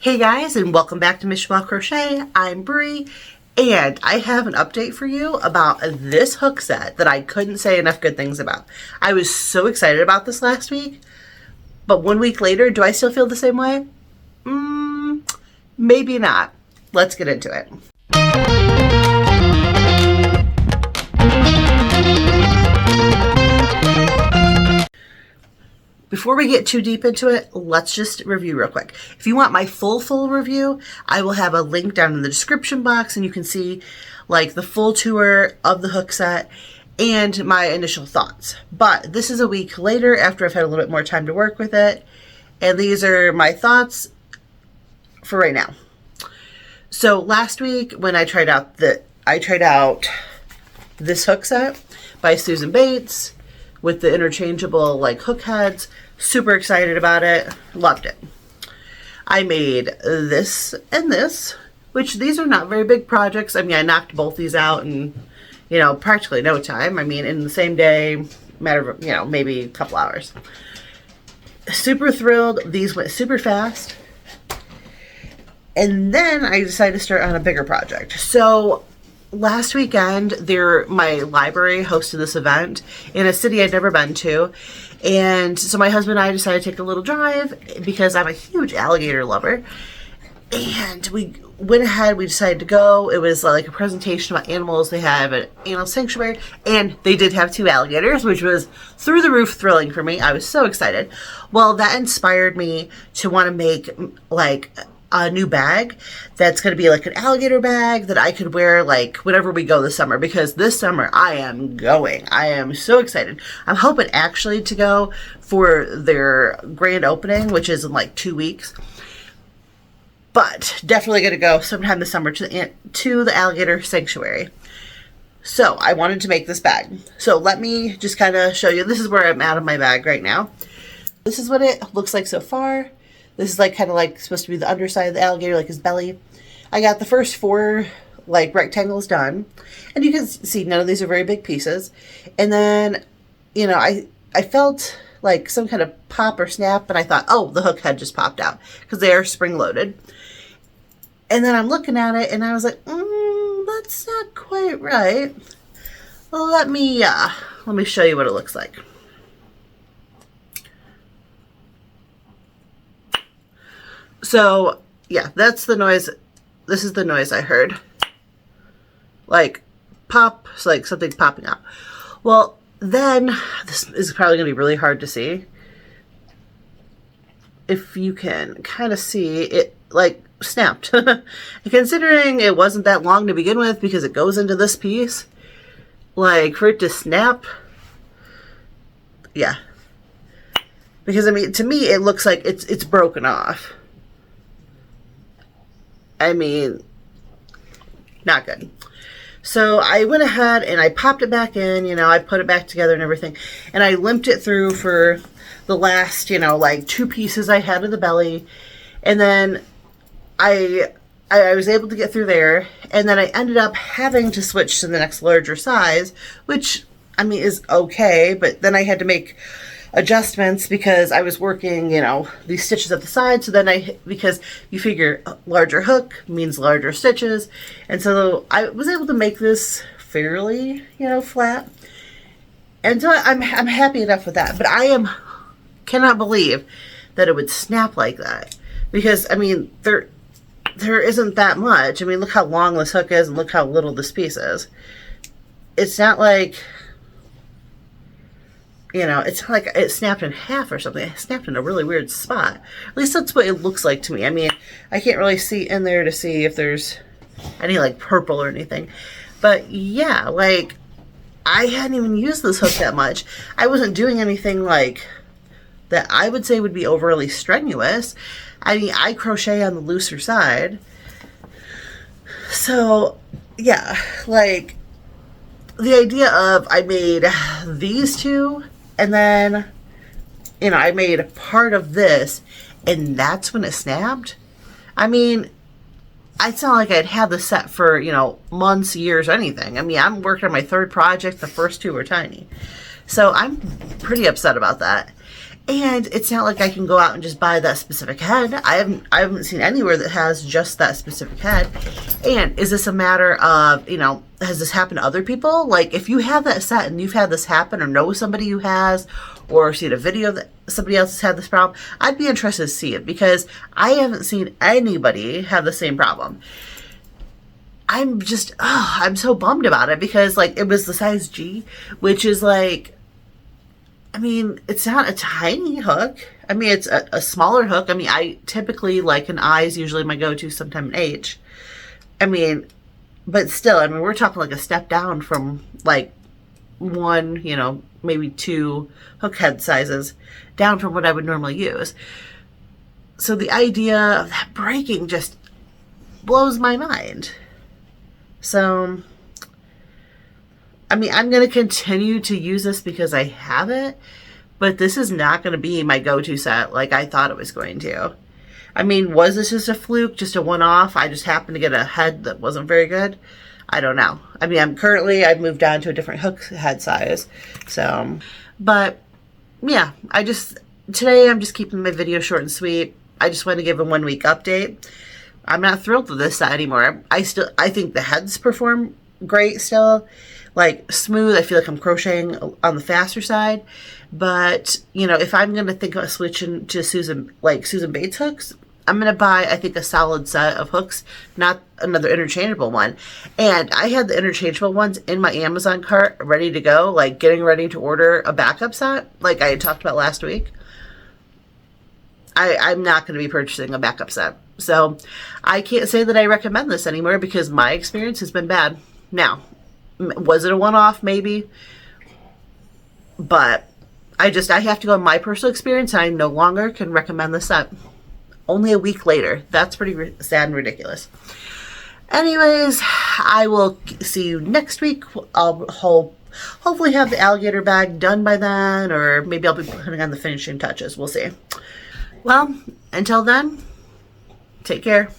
Hey guys, and welcome back to Mishwell Crochet. I'm Bree, and I have an update for you about this hook set that I couldn't say enough good things about. I was so excited about this last week, but 1 week later, do I still feel the same way? Maybe not. Let's get into it. Before we get too deep into it, let's just review real quick. If you want my full review, I will have a link down in the description box, and you can see like the full tour of the hook set and my initial thoughts. But this is a week later after I've had a little bit more time to work with it, and these are my thoughts for right now. So last week when I tried out this hook set by Susan Bates with the interchangeable like hook heads. Super excited about it. Loved it. I made this and this, which these are not very big projects. I mean, I knocked both these out in, practically no time. I mean, in the same day, matter of, maybe a couple hours. Super thrilled. These went super fast. And then I decided to start on a bigger project. So last weekend, my library hosted this event in a city I'd never been to. And so my husband and I decided to take a little drive because I'm a huge alligator lover. And we went ahead, we decided to go. It was like a presentation about animals. They have an animal sanctuary, and they did have 2 alligators, which was through the roof thrilling for me. I was so excited. Well, that inspired me to want to make like a new bag that's going to be like an alligator bag that I could wear like whenever we go this summer, because this summer I am going. I am so excited. I'm hoping actually to go for their grand opening, which is in like 2 weeks, but definitely going to go sometime this summer to the alligator sanctuary. So I wanted to make this bag. So let me just kind of show you. This is where I'm at of my bag right now. This is what it looks like so far. This is like kind of like supposed to be the underside of the alligator, like his belly. I got the first 4 like rectangles done, and you can see none of these are very big pieces. And then, I felt like some kind of pop or snap, and I thought, oh, the hook head just popped out because they are spring loaded. And then I'm looking at it, and I was like, that's not quite right. Well, let me show you what it looks like. So, yeah, that's the noise. This is the noise I heard. Like, pop, it's like something's popping out. Well, then, this is probably going to be really hard to see. If you can kind of see, it, like, snapped. Considering it wasn't that long to begin with, because it goes into this piece, like, for it to snap, yeah. Because, I mean, to me, it looks like it's broken off. I mean, not good. So I went ahead and I popped it back in, I put it back together and everything. And I limped it through for the last, like 2 pieces I had of the belly. And then I was able to get through there. And then I ended up having to switch to the next larger size, which, I mean, is okay. But then I had to make adjustments because I was working, these stitches at the side. So then because you figure larger hook means larger stitches. And so I was able to make this fairly, flat. And so I'm happy enough with that. But cannot believe that it would snap like that. Because, I mean, there isn't that much. I mean, look how long this hook is and look how little this piece is. It's not like, it's not like it snapped in half or something. It snapped in a really weird spot. At least that's what it looks like to me. I mean, I can't really see in there to see if there's any like purple or anything. But yeah, like I hadn't even used this hook that much. I wasn't doing anything like that I would say would be overly strenuous. I mean, I crochet on the looser side. So yeah, like the idea of I made these 2 and then, I made part of this and that's when it snapped. I mean, it's not like I'd had this set for, months, years, anything. I mean, I'm working on my 3rd project. The first 2 were tiny. So I'm pretty upset about that. And it's not like I can go out and just buy that specific head. I haven't seen anywhere that has just that specific head. And is this a matter of, has this happened to other people? Like, if you have that set and you've had this happen, or know somebody who has, or seen a video that somebody else has had this problem, I'd be interested to see it, because I haven't seen anybody have the same problem. I'm so bummed about it, because like, it was the size G, which is like, I mean, it's not a tiny hook. I mean, it's a smaller hook. I mean, I typically, like, an I is usually my go-to, sometime an H. I mean, but still, I mean, we're talking like a step down from like one, maybe two hook head sizes down from what I would normally use. So the idea of that breaking just blows my mind. So, I mean, I'm going to continue to use this because I have it, but this is not going to be my go-to set like I thought it was going to. I mean, was this just a fluke, just a one-off? I just happened to get a head that wasn't very good? I don't know. I mean, I've moved on to a different hook head size. So, but yeah, today I'm just keeping my video short and sweet. I just want to give a 1 week update. I'm not thrilled with this set anymore. I think the heads perform great still. Like, smooth. I feel like I'm crocheting on the faster side. But, if I'm going to think about switching to Susan Bates hooks, I'm going to buy, I think, a solid set of hooks, not another interchangeable one. And I had the interchangeable ones in my Amazon cart ready to go, like getting ready to order a backup set, like I had talked about last week. I'm not going to be purchasing a backup set. So I can't say that I recommend this anymore, because my experience has been bad. Now, was it a one-off? Maybe. But I have to go on my personal experience, and I no longer can recommend this set. Only a week later. That's pretty sad and ridiculous. Anyways, I will see you next week. I'll hopefully have the alligator bag done by then, or maybe I'll be putting on the finishing touches. We'll see. Well, until then, take care.